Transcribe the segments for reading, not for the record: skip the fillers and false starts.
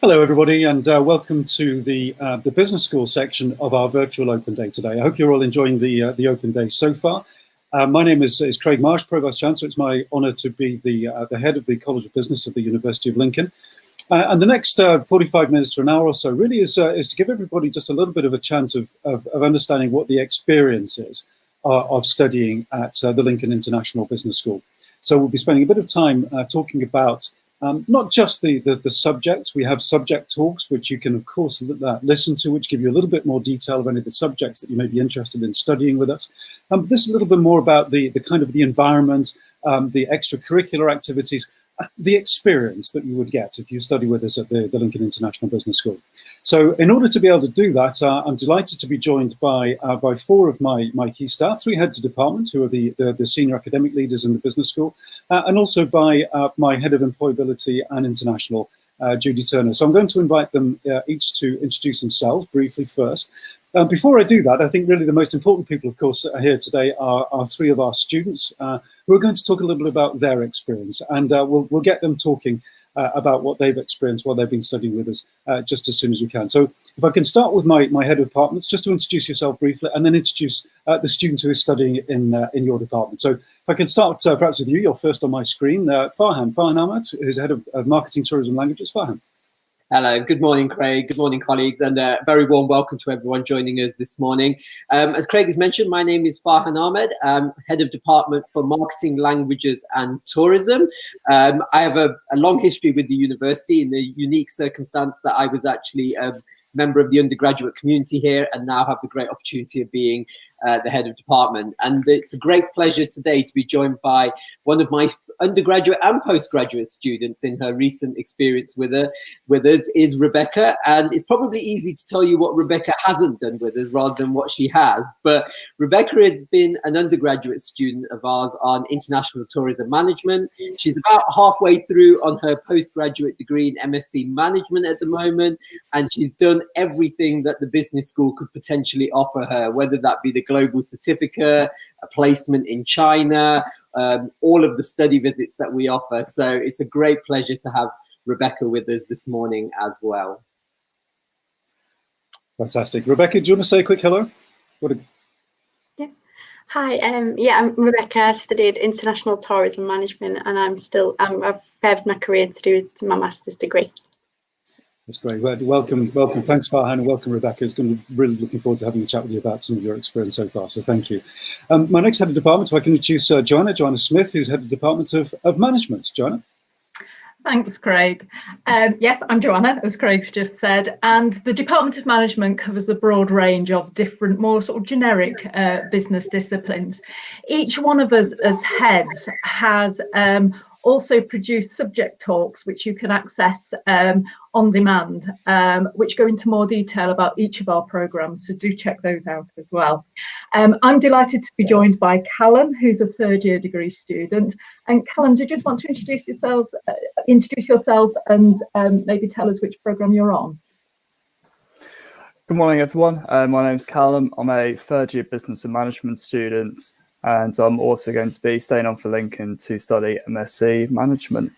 Hello, everybody, and welcome to the business school section of our virtual open day today. I hope you're all enjoying the open day so far. My name is Craig Marsh, Pro-Vice-Chancellor. It's my honour to be the head of the College of Business of the University of Lincoln. And the next 45 minutes to an hour or so really is to give everybody just a little bit of a chance of understanding what the experience is of studying at the Lincoln International Business School. So we'll be spending a bit of time talking about not just the subjects. We have subject talks, which you can, of course, listen to, which give you a little bit more detail of any of the subjects that you may be interested in studying with us. This is a little bit more about the kind of the environment, the extracurricular activities, the experience that you would get if you study with us at the Lincoln International Business School. So in order to be able to do that, I'm delighted to be joined by four of my key staff, three heads of department who are the senior academic leaders in the business school, and also by my head of employability and international, Judy Turner. So I'm going to invite them each to introduce themselves briefly first. Before I do that, I think really the most important people, of course, that are here today are three of our students who are going to talk a little bit about their experience, and we'll get them talking about what they've experienced while they've been studying with us just as soon as we can. So if I can start with my head of departments, just to introduce yourself briefly, and then introduce the student who is studying in your department. So if I can start perhaps with you, you're first on my screen, Farhan Ahmed, who's head of marketing, tourism, languages. Farhan. Hello, good morning, Craig. Good morning, colleagues, and a very warm welcome to everyone joining us this morning. As Craig has mentioned, my name is Farhan Ahmed. I'm head of department for marketing, languages, and tourism. I have a long history with the university in the unique circumstance that I was actually a member of the undergraduate community here and now have the great opportunity of being the head of department. And it's a great pleasure today to be joined by one of my undergraduate and postgraduate students in her recent experience with us is Rebecca. And it's probably easy to tell you what Rebecca hasn't done with us rather than what she has. But Rebecca has been an undergraduate student of ours on international tourism management. She's about halfway through on her postgraduate degree in MSc management at the moment. And she's done everything that the business school could potentially offer her, whether that be the global certificate, a placement in China, all of the study visits that we offer. So it's a great pleasure to have Rebecca with us this morning as well. Fantastic. Rebecca, do you want to say a quick hello? Yeah. Hi, I'm Rebecca. I studied international tourism management, and I've furthered my career to do my master's degree. That's great. Welcome. Thanks, Farhan, and welcome, Rebecca. It's going to be really looking forward to having a chat with you about some of your experience so far. So thank you. My next head of department, so I can introduce Joanna Smith, who's head of department of management. Joanna. Thanks, Craig. Yes, I'm Joanna, as Craig's just said, and the Department of Management covers a broad range of different, more sort of generic business disciplines. Each one of us as heads has also produced subject talks, which you can access on demand, which go into more detail about each of our programmes, so do check those out as well. I'm delighted to be joined by Callum, who's a third-year degree student. And Callum, do you just want to introduce yourself and maybe tell us which programme you're on? Good morning, everyone. My name's Callum. I'm a third-year business and management student, and I'm also going to be staying on for Lincoln to study MSc management.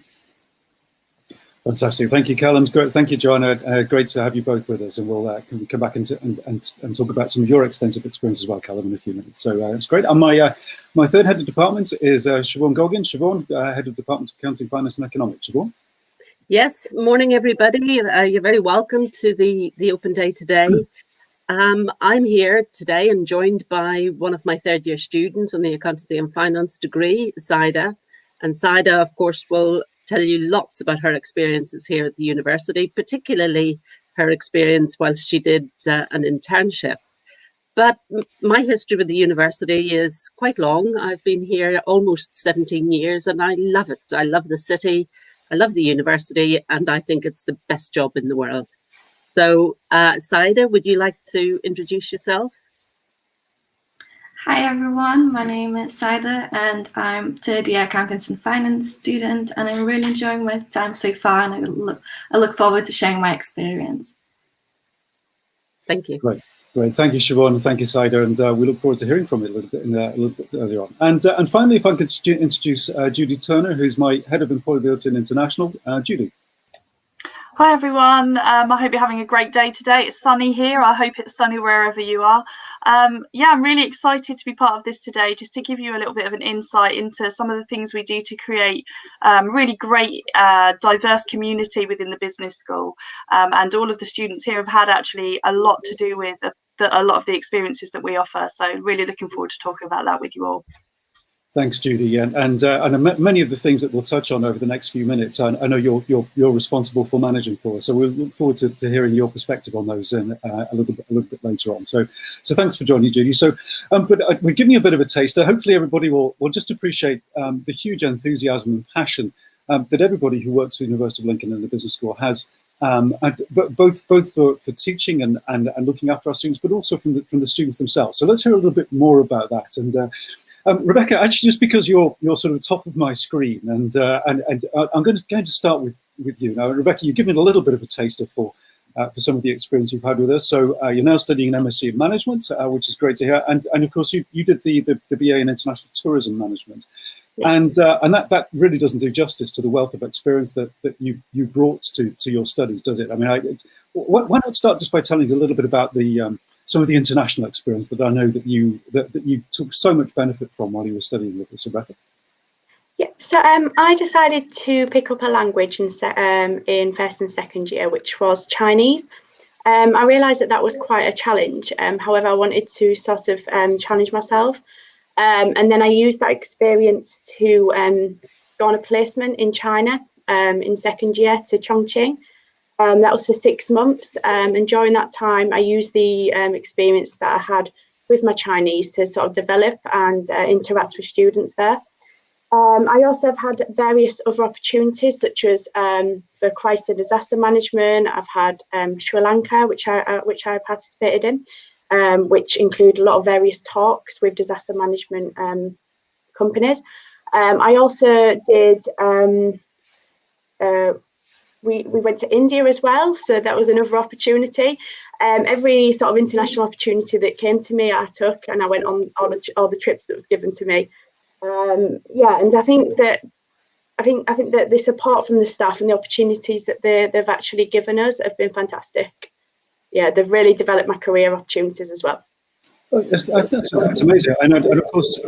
Fantastic. Thank you, Callum. Great. Thank you, Joanna. Great to have you both with us, and we'll come back and talk about some of your extensive experience as well, Callum, in a few minutes. So it's great. And my third head of department is Siobhan Goggin. Siobhan, head of department of accounting, finance, and economics. Siobhan. Yes. Morning, everybody. You're very welcome to the open day today. I'm here today and joined by one of my third-year students on the accountancy and finance degree, Saida. And Saida, of course, will tell you lots about her experiences here at the university, particularly her experience whilst she did an internship. But my history with the university is quite long. I've been here almost 17 years and I love it. I love the city, I love the university, and I think it's the best job in the world. So, Saida, would you like to introduce yourself? Hi everyone, my name is Saida and I'm third year accountants and finance student, and I'm really enjoying my time so far, and I look forward to sharing my experience. Thank you. Great. Thank you, Siobhan. Thank you, Saida, and we look forward to hearing from you a little bit earlier on. And finally, if I could introduce Judy Turner, who's my head of employability and international. Judy. Hi everyone, I hope you're having a great day today. It's sunny here. I hope it's sunny wherever you are. Yeah, I'm really excited to be part of this today, just to give you a little bit of an insight into some of the things we do to create really great diverse community within the business school. And all of the students here have had actually a lot to do with a lot of the experiences that we offer. So really looking forward to talking about that with you all. Thanks, Judy, and many of the things that we'll touch on over the next few minutes, I know you're responsible for managing for us. So we'll look forward to hearing your perspective on those in a little bit later on. So thanks for joining, Judy. So, but we're giving you a bit of a taster. Hopefully, everybody will just appreciate the huge enthusiasm and passion that everybody who works for the University of Lincoln and the Business School has, both for teaching and looking after our students, but also from the students themselves. So let's hear a little bit more about that. And Rebecca, actually, just because you're sort of top of my screen, and I'm going to start with you now. Rebecca, you've given a little bit of a taster for some of the experience you've had with us. So you're now studying an MSc in Management, which is great to hear, and of course you did the BA in International Tourism Management, yes. And that really doesn't do justice to the wealth of experience that you brought to your studies, does it? I mean, why not start just by telling us a little bit about the some of the international experience that I know that you took so much benefit from while you were studying with us, Rebecca? Yeah, so I decided to pick up a language in first and second year, which was Chinese. I realised that was quite a challenge. However, I wanted to sort of challenge myself. And then I used that experience to go on a placement in China in second year to Chongqing. That was for 6 months, and during that time I used the experience that I had with my Chinese to sort of develop and interact with students there. I also have had various other opportunities, such as the crisis and disaster management. I've had Sri Lanka, which I participated in, which include a lot of various talks with disaster management companies. I also did. We went to India as well, so that was another opportunity. Every sort of international opportunity that came to me, I took, and I went on all the trips that was given to me. Yeah, and I think that the support from the staff and the opportunities that they've actually given us have been fantastic. Yeah, they've really developed my career opportunities as well. That's amazing, and of course,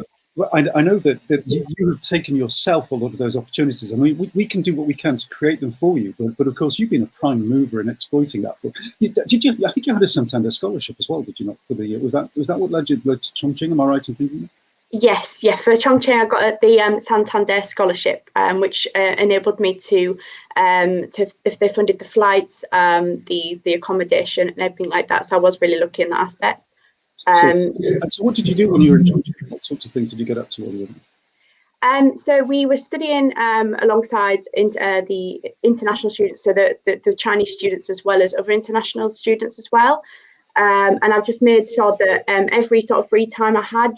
I know that you have taken yourself a lot of those opportunities. I mean, we can do what we can to create them for you, but of course, you've been a prime mover in exploiting that. Did you? I think you had a Santander scholarship as well, did you not? For the year, was that what led to Chongqing? Am I right in thinking that? Yes, yeah. For Chongqing, I got the Santander scholarship, which enabled me to if they funded the flights, the accommodation, and everything like that. So I was really lucky in that aspect. So what did you do when you were in Chongqing? What sorts of things did you get up to while you were there? So we were studying alongside the international students, so the Chinese students as well as other international students as well. And I've just made sure that every sort of free time I had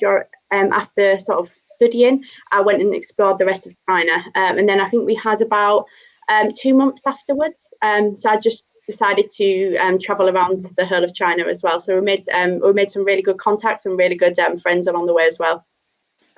after sort of studying, I went and explored the rest of China. And then I think we had about 2 months afterwards. So I just decided to travel around the whole of China as well. So we made some really good contacts and really good friends along the way as well.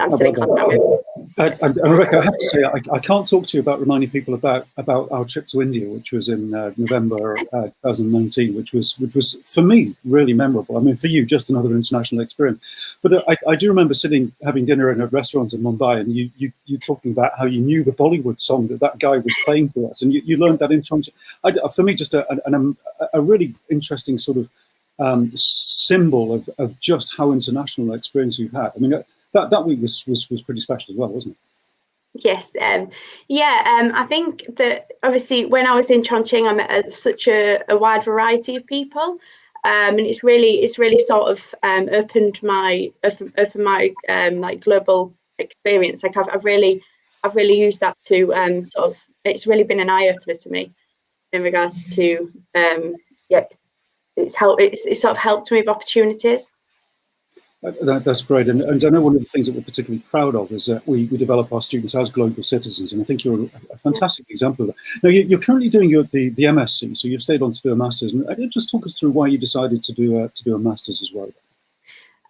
I'm still in contact with. And Rebecca, I have to say, I can't talk to you about reminding people about our trip to India, which was in November 2019, which was for me really memorable. I mean, for you, just another international experience. But I do remember having dinner in a restaurant in Mumbai, and you talking about how you knew the Bollywood song that guy was playing to us, and you learned that in Chongqing. For me, just a really interesting sort of symbol of just how international experience you've had. I mean. That week was pretty special as well, wasn't it? Yes, I think that obviously when I was in Chongqing, I met such a wide variety of people, and it's really sort of opened my like global experience. Like I've really used that to sort of, it's really been an eye opener to me in regards to it's sort of helped me with opportunities. That's great, and I know one of the things that we're particularly proud of is that we develop our students as global citizens, and I think you're a fantastic example of that. Now, you're currently doing the MSc, so you've stayed on to do a master's, and just talk us through why you decided to do a master's as well.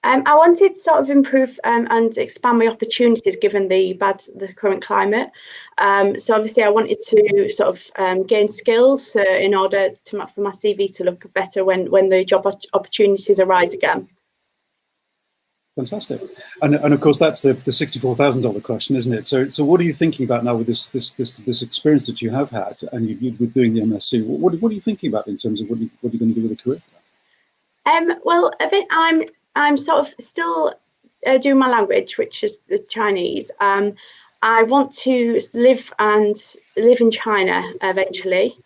I wanted to sort of improve and expand my opportunities given the current climate. So obviously I wanted to sort of gain skills in order for my CV to look better when the job opportunities arise again. Fantastic, and of course that's the $64,000 question, isn't it? So what are you thinking about now with this experience that you have had, and you're doing the MSc? What are you thinking about in terms of what you're going to do with a career? Well, I think I'm sort of still doing my language, which is the Chinese. I want to live in China eventually.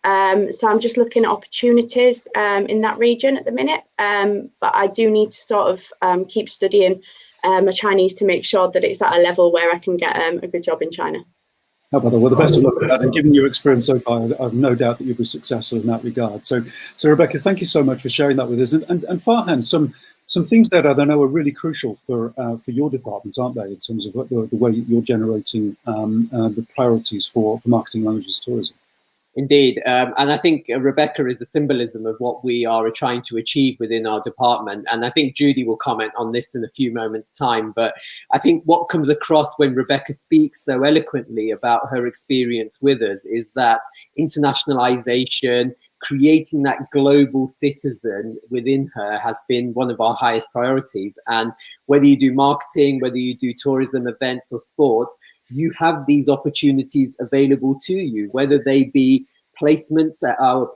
So I'm just looking at opportunities in that region at the minute. But I do need to sort of keep studying my Chinese to make sure that it's at a level where I can get a good job in China. How about that? Well, the best of luck with that. And given your experience so far, I've no doubt that you'll be successful in that regard. So Rebecca, thank you so much for sharing that with us. And Farhan, some things that I know are really crucial for your department, aren't they, in terms of the way you're generating the priorities for marketing, languages, tourism? Indeed. And I think Rebecca is a symbolism of what we are trying to achieve within our department. And I think Judy will comment on this in a few moments' time. But I think what comes across when Rebecca speaks so eloquently about her experience with us is that internationalization, creating that global citizen within her has been one of our highest priorities. And whether you do marketing, whether you do tourism, events or sports, you have these opportunities available to you, whether they be placements at our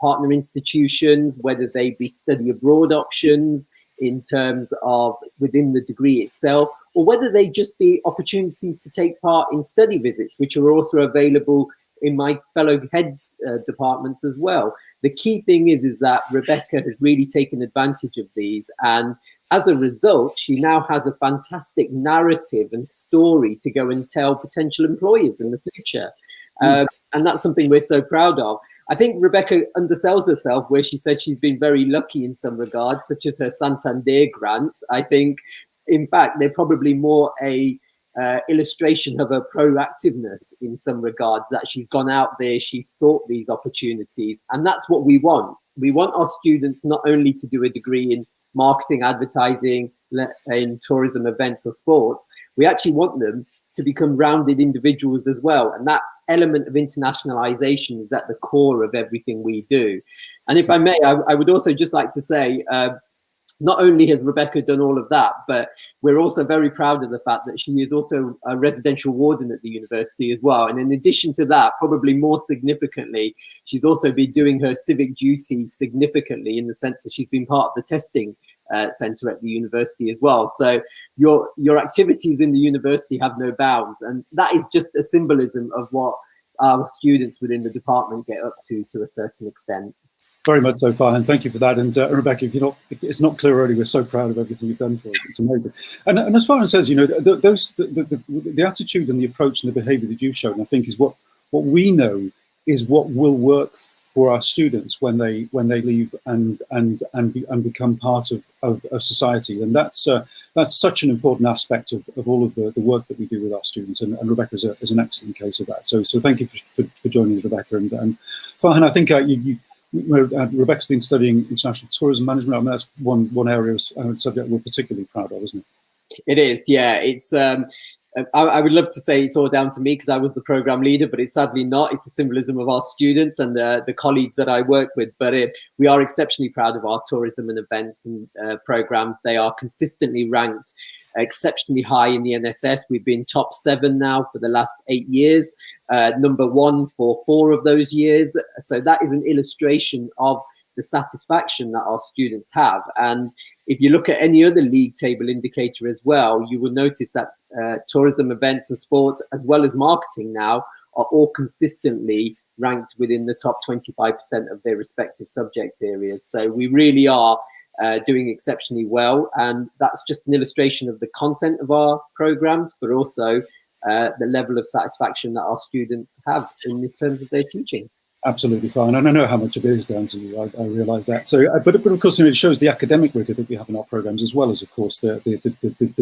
partner institutions, whether they be study abroad options in terms of within the degree itself, or whether they just be opportunities to take part in study visits, which are also available in my fellow heads departments as well. The key thing is that Rebecca has really taken advantage of these, and as a result she now has a fantastic narrative and story to go and tell potential employers in the future. And that's something we're so proud of. I think Rebecca undersells herself where she says she's been very lucky in some regards, such as her Santander grants. I think in fact they're probably more a illustration of her proactiveness in some regards, that she's gone out there, she's sought these opportunities, and that's what we want. We want our students not only to do a degree in marketing, advertising, in tourism, events or sports, we actually want them to become rounded individuals as well, and that element of internationalization is at the core of everything we do. And if I may, I would also just like to say, not only has Rebecca done all of that, but we're also very proud of the fact that she is also a residential warden at the university as well. And in addition to that, probably more significantly, she's also been doing her civic duty significantly in the sense that she's been part of the testing centre at the university as well. So your activities in the university have no bounds. And that is just a symbolism of what our students within the department get up to a certain extent. Very much so, Farhan. Thank you for that. And Rebecca, if it's not clear already, we're so proud of everything you've done for us. It's amazing. And as Farhan says, the attitude and the approach and the behaviour that you've shown, I think, is what we know is what will work for our students when they leave and become part of society. And that's such an important aspect of all of the work that we do with our students. And Rebecca is an excellent case of that. So thank you for joining us, Rebecca. And Farhan, I think Rebecca's been studying international tourism management. I mean, that's one area of subject we're particularly proud of, isn't it? It is, yeah. It's I would love to say it's all down to me because I was the program leader, but it's sadly not. It's a symbolism of our students and the colleagues that I work with. But we are exceptionally proud of our tourism and events and programs. They are consistently ranked exceptionally high in the NSS. We've been top 7 now for the last 8 years, number 1 for 4 of those years. So that is an illustration of the satisfaction that our students have. And if you look at any other league table indicator as well, you will notice that tourism, events and sports, as well as marketing now, are all consistently ranked within the top 25% of their respective subject areas. So we really are doing exceptionally well. And that's just an illustration of the content of our programs, but also the level of satisfaction that our students have in terms of their teaching. Absolutely fine, and I know how much of it is down to you. I realise that. So, but of course, it shows the academic rigour that we have in our programmes, as well as, of course, the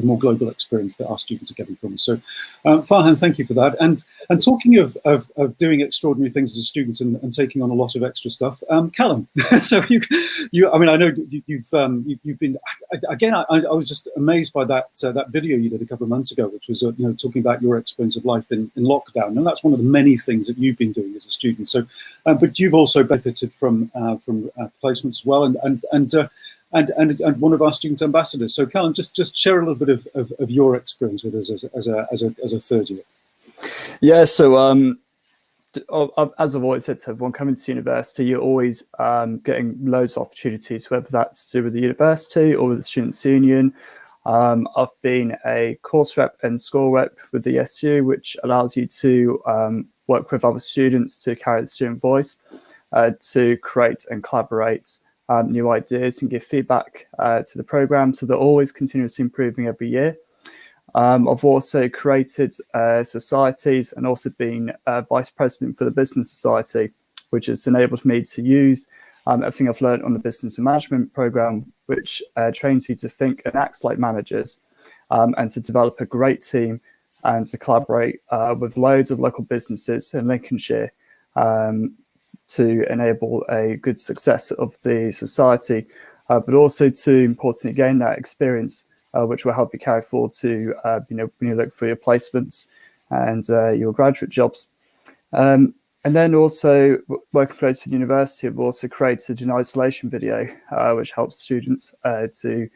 more global experience that our students are getting from us. So, Farhan, thank you for that. And talking of doing extraordinary things as a student and taking on a lot of extra stuff, Callum. So I mean, I know you've been again. I was just amazed by that video you did a couple of months ago, which was talking about your experience of life in lockdown, and that's one of the many things that you've been doing as a student. So. But you've also benefited from placements as well, and one of our student ambassadors. So, Callum, just share a little bit of your experience with us as a third year. Yeah. So, as I've always said to everyone coming to university, you're always getting loads of opportunities, whether that's to do with the university or with the Students' Union. I've been a course rep and school rep with the SU, which allows you to work with other students to carry the student voice, to create and collaborate new ideas and give feedback to the programme, so they're always continuously improving every year. I've also created societies and also been vice president for the Business Society, which has enabled me to use everything I've learned on the Business and Management programme, which trains you to think and act like managers, and to develop a great team and to collaborate with loads of local businesses in Lincolnshire to enable a good success of the society, but also to importantly gain that experience, which will help you carry forward to when you look for your placements and your graduate jobs. And then also working close with the university, I've also created an isolation video, which helps students to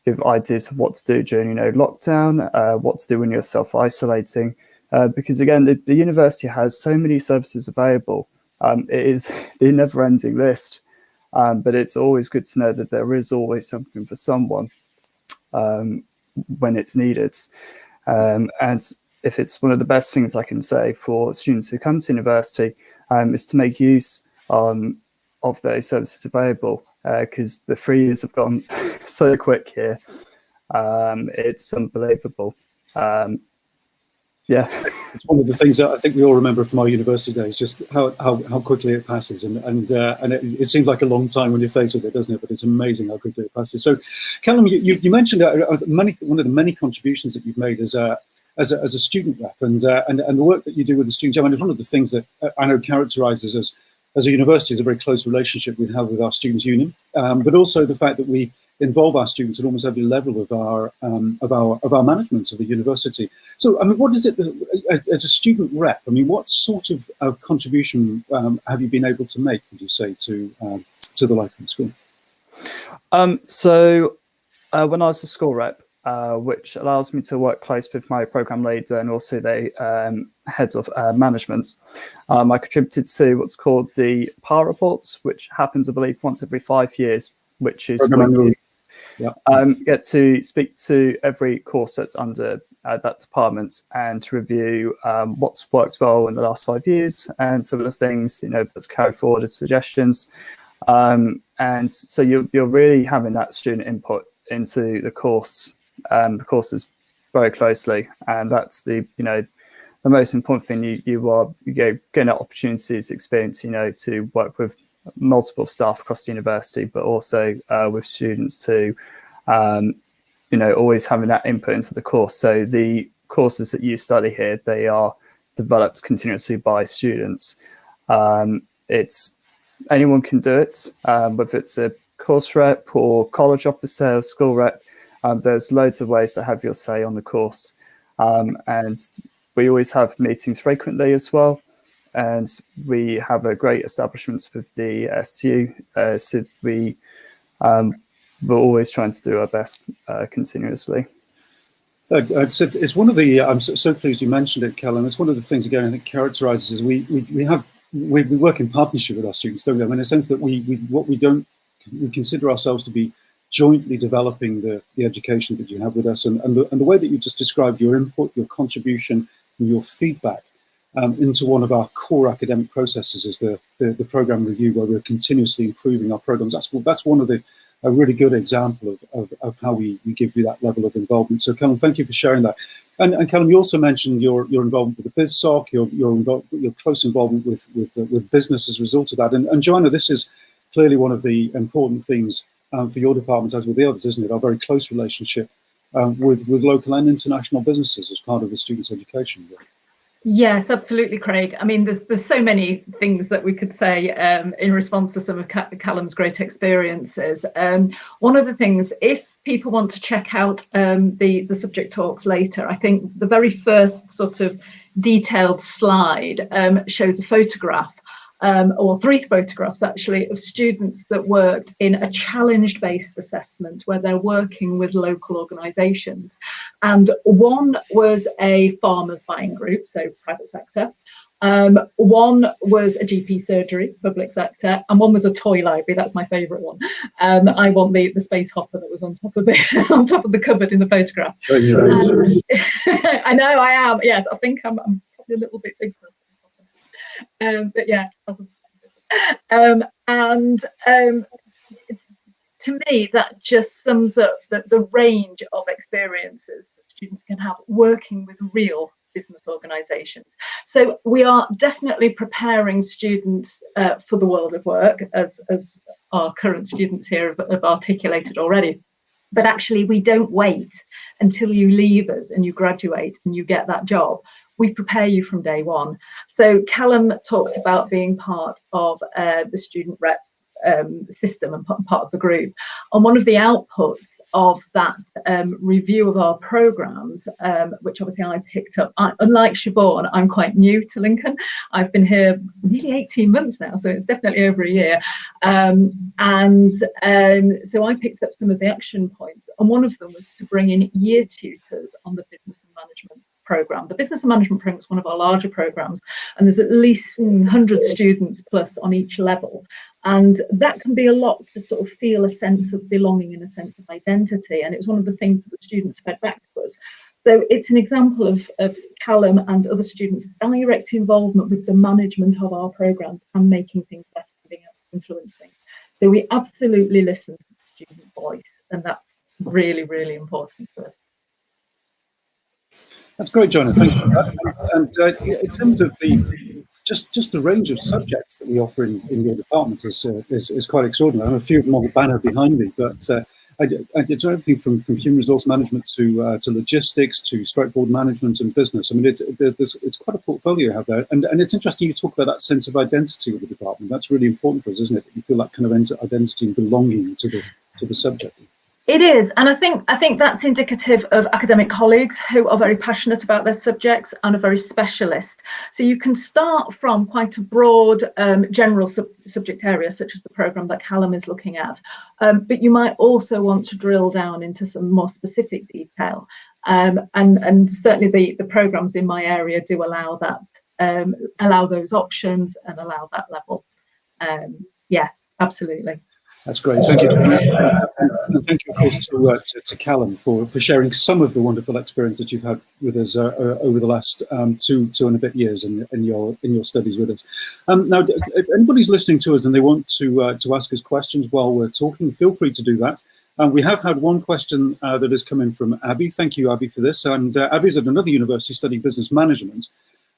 give ideas of what to do during lockdown, what to do when you're self-isolating, because again, the university has so many services available. It is the never-ending list, but it's always good to know that there is always something for someone when it's needed. And if it's one of the best things I can say for students who come to university, is to make use of those services available, because the 3 years have gone so quick here. It's unbelievable. Yeah, it's one of the things that I think we all remember from our university days, just how quickly it passes, and it seems like a long time when you're faced with it, doesn't it? But it's amazing how quickly it passes. So, Callum, you mentioned one of the many contributions that you've made as a student rep, and the work that you do with the students. I mean, it's one of the things that I know characterises us as a university is a very close relationship we have with our Students' Union, but also the fact that we involve our students at almost every level of our management of the university. So, I mean, what is it that, as a student rep? I mean, what sort of contribution have you been able to make, would you say, to the life of the school? So, when I was a school rep, which allows me to work close with my programme leader and also the heads of management, I contributed to what's called the PAR reports, which happens, I believe, once every 5 years, which is when you get to speak to every course that's under that department and to review what's worked well in the last 5 years and some of the things that's carried forward as suggestions. And so you're really having that student input into the courses very closely, and that's the most important thing. You getting that opportunities, experience, to work with multiple staff across the university, but also with students too. Always having that input into the course. So the courses that you study here, they are developed continuously by students. It's anyone can do it, whether it's a course rep or college officer or school rep. There's loads of ways to have your say on the course, and we always have meetings frequently as well. And we have a great establishments with the SU, so we're always trying to do our best continuously. It's one of the. I'm so pleased you mentioned it, Callum. It's one of the things again I think characterises us. We work in partnership with our students, don't we? I mean, in a sense that we consider ourselves to be jointly developing the education that you have with us, and the way that you just described your input, your contribution, and your feedback into one of our core academic processes is the programme review, where we're continuously improving our programmes. That's one of the a really good example of how we give you that level of involvement. So Callum, thank you for sharing that. And Callum, you also mentioned your involvement with the BizSoc, your close involvement with business as a result of that. And Joanna, this is clearly one of the important things for your department, as with the others, isn't it? Our very close relationship with local and international businesses as part of the students' education. Yes, absolutely, Craig. I mean, there's so many things that we could say in response to some of Callum's great experiences. One of the things, if people want to check out the subject talks later, I think the very first sort of detailed slide shows a photograph, or 3 photographs actually, of students that worked in a challenge-based assessment where they're working with local organisations. And one was a farmers buying group, so private sector. One was a GP surgery, public sector, and one was a toy library. That's my favourite one. I want the space hopper that was on top of the cupboard in the photograph. I know I am. Yes, I think I'm probably a little bit big for but yeah, to me that just sums up the range of experiences that students can have working with real business organisations. So we are definitely preparing students for the world of work, as our current students here have articulated already. But actually, we don't wait until you leave us and you graduate and you get that job. We prepare you from day one. So Callum talked about being part of the student rep system and part of the group. And one of the outputs of that review of our programmes, which obviously I picked up, unlike Siobhan, I'm quite new to Lincoln. I've been here nearly 18 months now, so it's definitely over a year. So I picked up some of the action points, and one of them was to bring in year tutors on the business and management programme. The business and management programme is one of our larger programmes, and there's at least 100 students plus on each level. And that can be a lot to sort of feel a sense of belonging and a sense of identity. And it was one of the things that the students fed back to us. So it's an example of Callum and other students' direct involvement with the management of our programmes and making things better and being able to influence things. So we absolutely listen to the student voice, and that's really, really important for us. That's great, Joanna. Thank you for that. And in terms of just the range of subjects that we offer in your department is quite extraordinary. I have a few of them on the banner behind me, but I do everything from human resource management to logistics to straightforward management and business. I mean, it's quite a portfolio you have there, and it's interesting you talk about that sense of identity with the department. That's really important for us, isn't it? You feel that kind of identity and belonging to the subject. It is, and I think that's indicative of academic colleagues who are very passionate about their subjects and are very specialist. So you can start from quite a broad general subject area, such as the programme that Callum is looking at, but you might also want to drill down into some more specific detail. And certainly the programmes in my area do allow that, allow those options and allow that level. Yeah, absolutely. That's great. Thank you. And thank you, of course, to Callum for sharing some of the wonderful experience that you've had with us over the last two and a bit years in your studies with us. Now, if anybody's listening to us and they want to ask us questions while we're talking, feel free to do that. We have had one question that has come in from Abby. Thank you, Abby, for this. And Abby's at another university studying business management,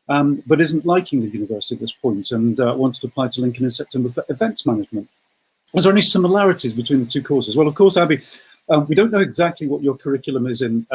but isn't liking the university at this point and wants to apply to Lincoln in September for events management. Is there any similarities between the two courses? Well, of course, Abby, we don't know exactly what your curriculum is in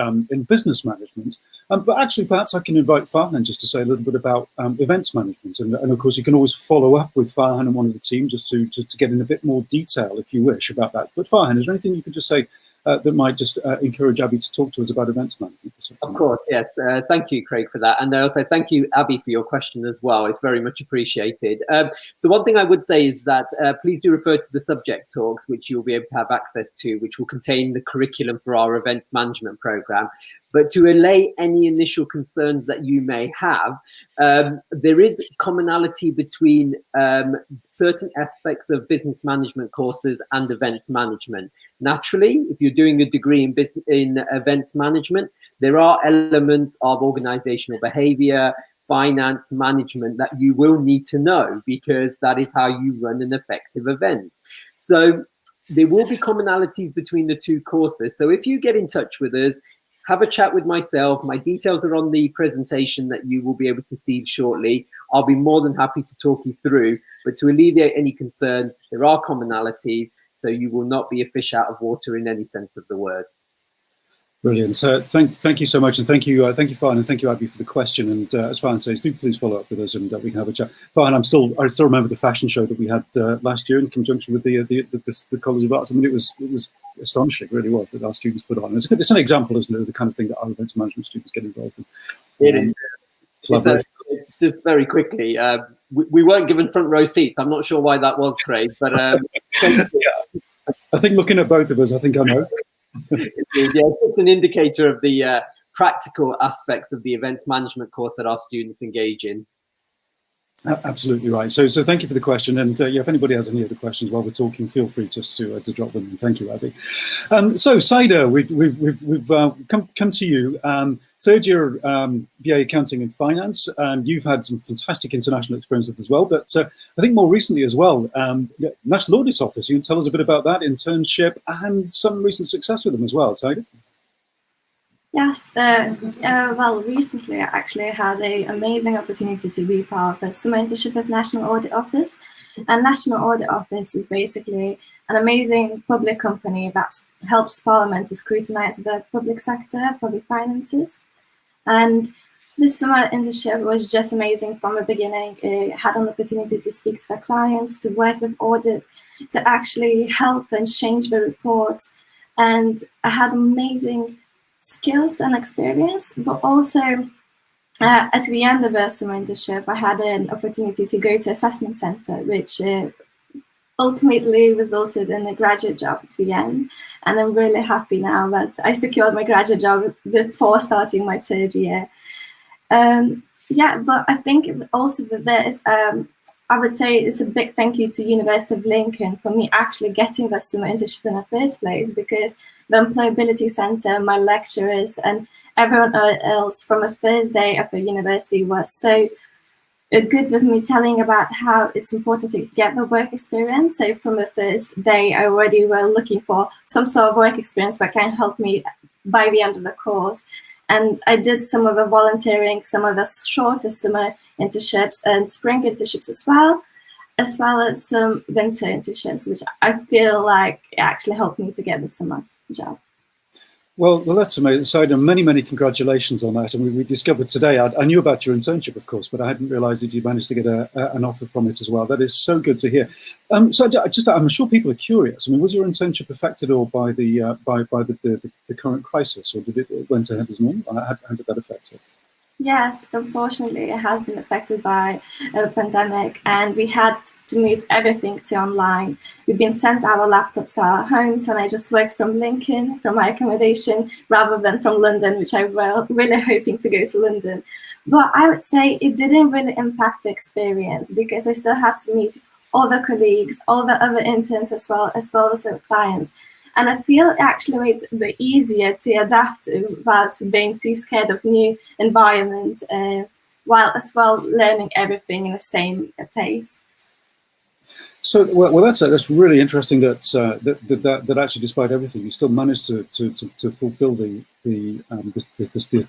business management, but actually perhaps I can invite Farhan just to say a little bit about events management. And of course, you can always follow up with Farhan and one of the team just to get in a bit more detail, if you wish, about that. But Farhan, is there anything you could just say that might just encourage Abby to talk to us about events management? Of course, yes. Thank you, Craig, for that. And also thank you, Abby, for your question as well. It's very much appreciated. The one thing I would say is that please do refer to the subject talks, which you'll be able to have access to, which will contain the curriculum for our events management program. But to allay any initial concerns that you may have, there is commonality between certain aspects of business management courses and events management. Naturally, if you're doing a degree in events management, there are elements of organizational behavior, finance, management that you will need to know, because that is how you run an effective event. So there will be commonalities between the two courses. So if you get in touch with us, have a chat with myself. My details are on the presentation that you will be able to see shortly. I'll be more than happy to talk you through, but to alleviate any concerns, there are commonalities, so you will not be a fish out of water in any sense of the word. Brilliant. So thank you so much, and thank you Farhan, and thank you Abby for the question. And as Farhan says, do please follow up with us, and we can have a chat. Farhan, I still remember the fashion show that we had last year in conjunction with the College of Arts. I mean, it was astonishing, it really was, that our students put on. It's an example, isn't it, of the kind of thing that our events management students get involved in. It is. Just very quickly, we weren't given front row seats. I'm not sure why that was, Craig, but yeah. I think looking at both of us, I think I know. Yeah, it's an indicator of the practical aspects of the events management course that our students engage in. Absolutely right. So thank you for the question, and yeah, if anybody has any other questions while we're talking, feel free just to drop them in. Thank you, Abby. So Saida, we've come to you. Third year BA Accounting and Finance, and you've had some fantastic international experiences as well. But I think more recently as well, National Audit Office. You can tell us a bit about that internship and some recent success with them as well, Saida. Yes, well, recently I actually had an amazing opportunity to be part of a summer internship with National Audit Office. And National Audit Office is basically an amazing public company that helps Parliament to scrutinise the public sector, public finances. And this summer internship was just amazing from the beginning. I had an opportunity to speak to the clients, to work with audit, to actually help and change the reports. And I had amazing skills and experience, but also at the end of the summer internship, I had an opportunity to go to assessment centre, which ultimately resulted in a graduate job at the end. And I'm really happy now that I secured my graduate job before starting my third year. Yeah, but I think also with this, I would say it's a big thank you to University of Lincoln for me actually getting the summer internship in the first place, because the Employability Centre, my lecturers and everyone else from the first day of the university was so good with me, telling about how it's important to get the work experience. So from the first day, I already were looking for some sort of work experience that can help me by the end of the course. And I did some of the volunteering, some of the shorter summer internships and spring internships as well as some winter internships, which I feel like it actually helped me to get the summer job. Well, that's amazing. Saida, many congratulations on that. And we discovered today, I knew about your internship, of course, but I hadn't realised that you managed to get an offer from it as well. That is so good to hear. So I'm sure people are curious. I mean, was your internship affected at all by the current crisis, or did it went ahead as normal? How did that affect it? Yes, unfortunately, it has been affected by a pandemic, and we had to move everything to online. We've been sent our laptops to our homes, and I just worked from Lincoln, from my accommodation, rather than from London, which I was really hoping to go to London. But I would say it didn't really impact the experience, because I still had to meet all the colleagues, all the other interns as well as the clients. And I feel it actually made it easier to adapt without being too scared of new environment, while as well learning everything in the same pace. So, well, that's really interesting that actually, despite everything, you still managed to fulfil the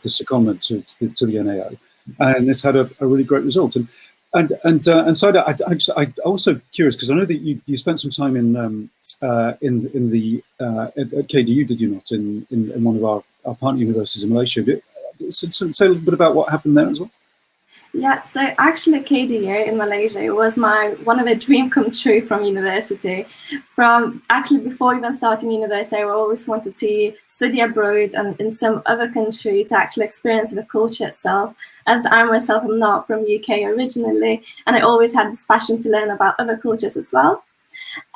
secondment to the NAO, and it's had a really great result. And Saida, I'm also curious, because I know that you spent some time in the at KDU, did you not, in one of our partner universities in Malaysia? Say a little bit about what happened there as well. Yeah, so actually KDU in Malaysia was one of the dream come true from university. From actually before even starting university, I always wanted to study abroad and in some other country to actually experience the culture itself. As I myself am not from UK originally, and I always had this passion to learn about other cultures as well.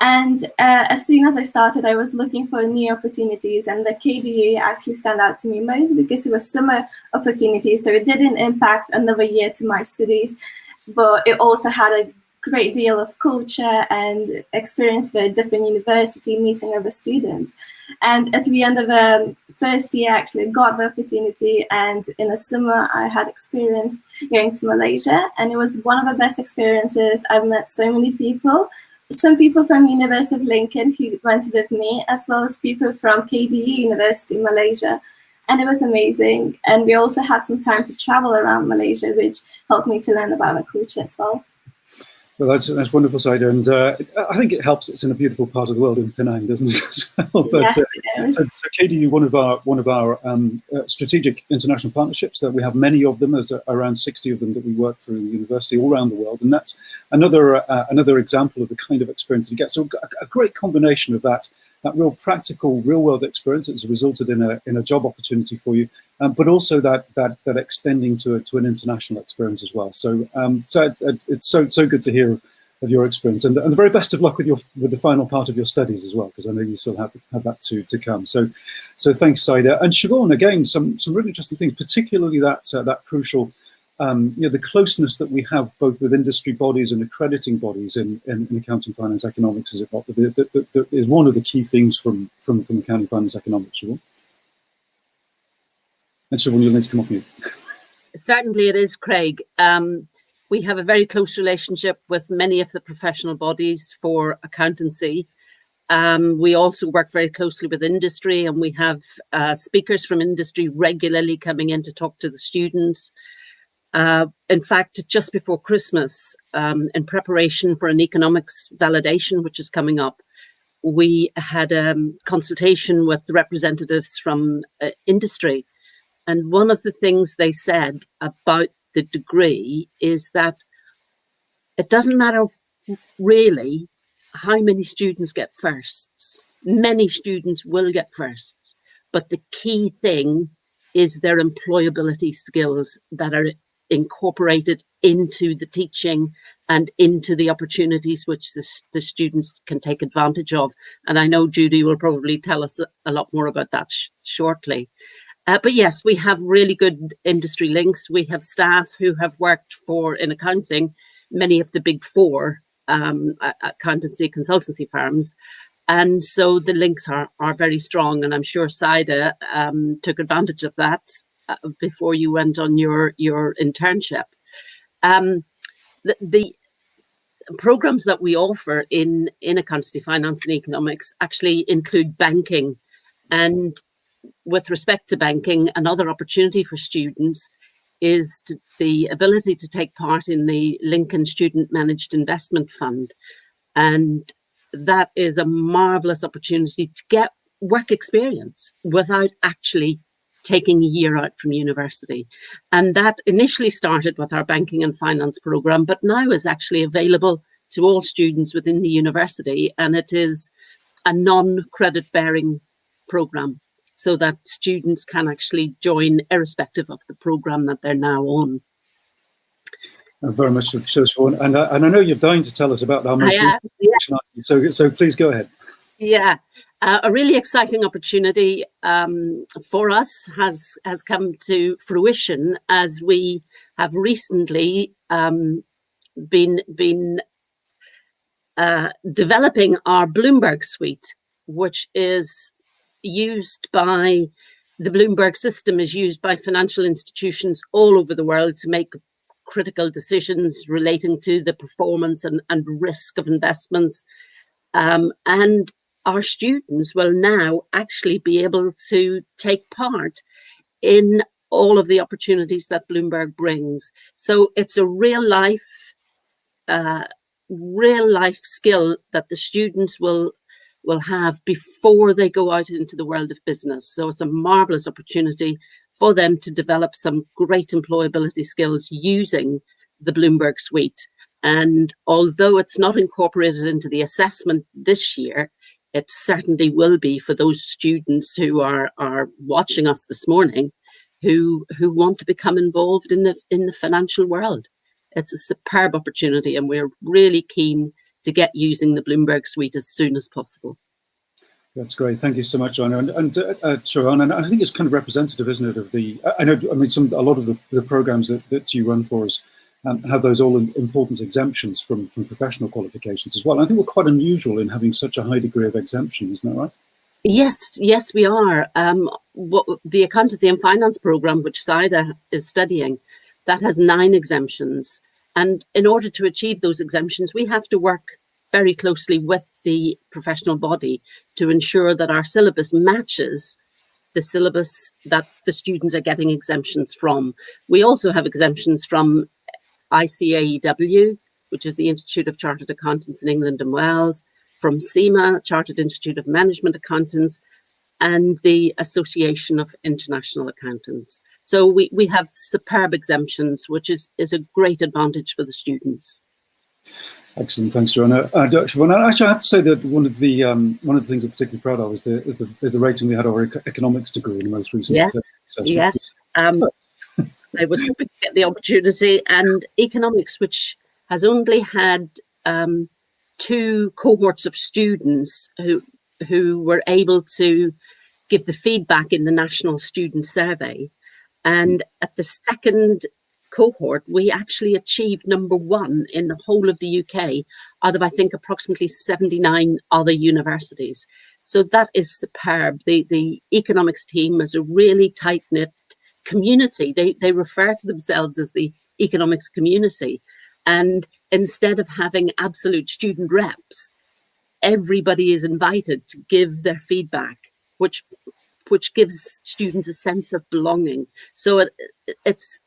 And as soon as I started, I was looking for new opportunities, and the KDU actually stand out to me most because it was summer opportunities, so it didn't impact another year to my studies, but it also had a great deal of culture and experience with a different university, meeting other students. And at the end of the first year, I actually got the opportunity, and in the summer I had experience going to Malaysia, and it was one of the best experiences. I've met so many people, some people from University of Lincoln who went with me, as well as people from KDU University in Malaysia. And it was amazing. And we also had some time to travel around Malaysia, which helped me to learn about our culture as well. Well, that's wonderful, Saida, and I think it helps. It's in a beautiful part of the world in Penang, doesn't it? As well? But, yes, it is. So KDU, one of our strategic international partnerships, that we have many of them. There's around 60 of them that we work through in the university all around the world, and that's another example of the kind of experience that you get. So a great combination of that real practical, real world experience that's resulted in a job opportunity for you, but also that extending to an international experience as well. So it's so good to hear of your experience, and the very best of luck with the final part of your studies as well, because I know you still have that to come. So thanks, Saida. And Siobhan, again, some really interesting things, particularly that crucial. The closeness that we have both with industry bodies and accrediting bodies in accounting, finance, economics is one of the key themes from accounting, finance, economics. Siobhan? And Siobhan, you'll need to come off mute. Certainly it is, Craig. We have a very close relationship with many of the professional bodies for accountancy. We also work very closely with industry, and we have speakers from industry regularly coming in to talk to the students. In fact, just before Christmas, in preparation for an economics validation, which is coming up, we had a consultation with the representatives from industry. And one of the things they said about the degree is that it doesn't matter really how many students get firsts. Many students will get firsts, but the key thing is their employability skills that are incorporated into the teaching and into the opportunities which the students can take advantage of. And I know Judy will probably tell us a lot more about that shortly. But yes, we have really good industry links. We have staff who have worked in accounting, many of the big four accountancy consultancy firms. And so the links are very strong. And I'm sure Saida took advantage of that before you went on your internship. The programs that we offer in accountancy, finance and economics actually include banking. And with respect to banking, another opportunity for students is the ability to take part in the Lincoln Student Managed Investment Fund. And that is a marvelous opportunity to get work experience without actually taking a year out from university. And that initially started with our banking and finance program, but now is actually available to all students within the university. And it is a non-credit bearing program, so that students can actually join irrespective of the program that they're now on. Very much so, Siobhan. And I know you're dying to tell us about our most recent action, so please go ahead. Yeah. A really exciting opportunity for us has come to fruition as we have recently been developing our Bloomberg suite, which is used by the Bloomberg system is used by financial institutions all over the world to make critical decisions relating to the performance and risk of investments. And our students will now actually be able to take part in all of the opportunities that Bloomberg brings. So it's a real life skill that the students will have before they go out into the world of business. So it's a marvelous opportunity for them to develop some great employability skills using the Bloomberg suite. And although it's not incorporated into the assessment this year, it certainly will be for those students who are watching us this morning, who want to become involved in the financial world. It's a superb opportunity, and we're really keen to get using the Bloomberg suite as soon as possible. That's great. Thank you so much, Joanna. And Siobhan, and I think it's kind of representative, isn't it, of the, a lot of the programs that you run for us have those all important exemptions from professional qualifications as well. And I think we're quite unusual in having such a high degree of exemption, isn't that right? Yes, we are. The accountancy and finance program, which Saida is studying, that has 9 exemptions. And in order to achieve those exemptions, we have to work very closely with the professional body to ensure that our syllabus matches the syllabus that the students are getting exemptions from. We also have exemptions from ICAEW, which is the Institute of Chartered Accountants in England and Wales, from CIMA, Chartered Institute of Management Accountants, and the Association of International Accountants. So we have superb exemptions, which is a great advantage for the students. Excellent, thanks, Joanna. Siobhan, actually, I have to say that one of the things I'm particularly proud of is the rating we had our economics degree in the most recent session. Yes. I was hoping to get the opportunity, and economics, which has only had 2 cohorts of students who were able to give the feedback in the National Student Survey, and at the second cohort, we actually achieved #1 in the whole of the UK out of, I think, approximately 79 other universities. So that is superb. The economics team is a really tight-knit community. They refer to themselves as the economics community. And instead of having absolute student reps, everybody is invited to give their feedback, which gives students a sense of belonging. So it's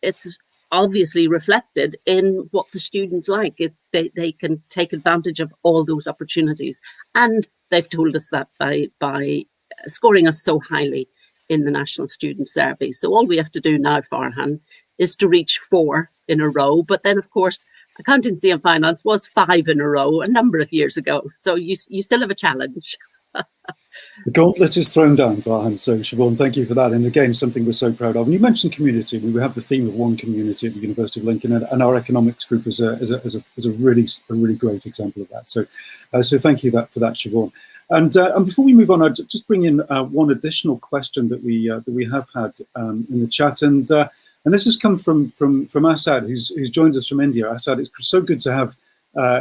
obviously reflected in what the students like. They can take advantage of all those opportunities. And they've told us that by scoring us so highly in the National Student Survey. So all we have to do now, Farhan, is to reach 4 in a row. But then, of course, accountancy and finance was 5 in a row a number of years ago. So you still have a challenge. The gauntlet is thrown down, Farhan. So, Siobhan, thank you for that. And again, something we're so proud of. And you mentioned community. We have the theme of one community at the University of Lincoln, and our economics group is a really great example of that. So thank you for that, Siobhan. And before we move on, I'd just bring in one additional question that we have had in the chat, and this has come from Assad, who's joined us from India. Assad, it's so good to have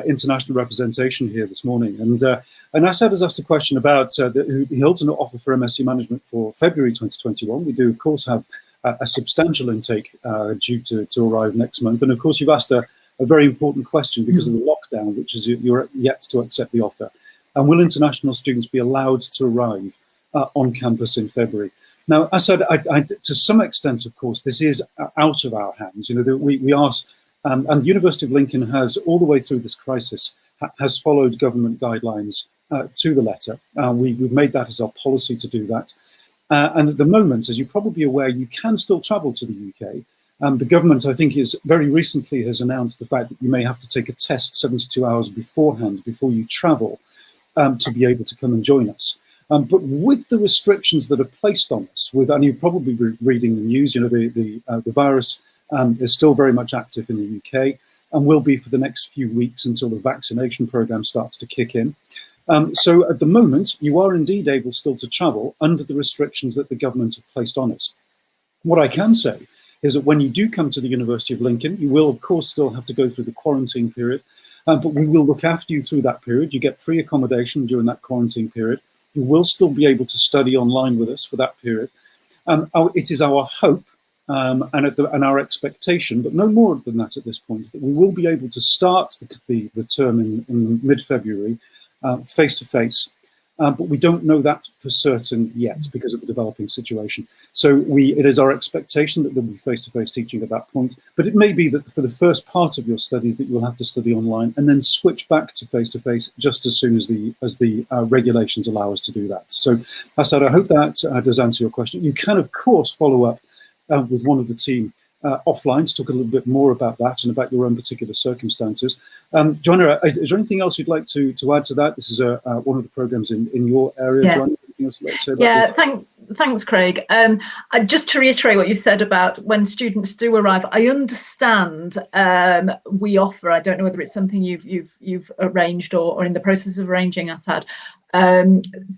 international representation here this morning, and Assad has asked a question about he holds an offer for MSc Management for February 2021. We do, of course, have a substantial intake due to arrive next month, and of course, you've asked a very important question because of the lockdown, which is you're yet to accept the offer. And will international students be allowed to arrive on campus in February? Now, Assad, to some extent, of course, this is out of our hands. You know, we ask, and the University of Lincoln has, all the way through this crisis, has followed government guidelines to the letter. We've made that as our policy to do that. And at the moment, as you're probably aware, you can still travel to the UK. The government, I think, very recently has announced the fact that you may have to take a test 72 hours beforehand before you travel to be able to come and join us. But with the restrictions that are placed on us, and you're probably reading the news, you know, the virus is still very much active in the UK and will be for the next few weeks until the vaccination program starts to kick in. So at the moment, you are indeed able still to travel under the restrictions that the government have placed on us. What I can say is that when you do come to the University of Lincoln, you will, of course, still have to go through the quarantine period, but we will look after you through that period. You get free accommodation during that quarantine period. You will still be able to study online with us for that period. It is our hope and our expectation, but no more than that at this point, that we will be able to start the term in mid-February face-to-face. But we don't know that for certain yet because of the developing situation. So it is our expectation that there will be face-to-face teaching at that point. But it may be that for the first part of your studies that you will have to study online and then switch back to face-to-face just as soon as the regulations allow us to do that. So, Assad, I hope that does answer your question. You can, of course, follow up with one of the team offline to talk a little bit more about that and about your own particular circumstances. Joanna, is there anything else you'd like to add to that? This is one of the programs in your area. Yeah. Joanna, anything else you'd like to say about that? Thanks, Craig. Just to reiterate what you've said about when students do arrive, I understand we offer, I don't know whether it's something you've arranged or in the process of arranging, Assad,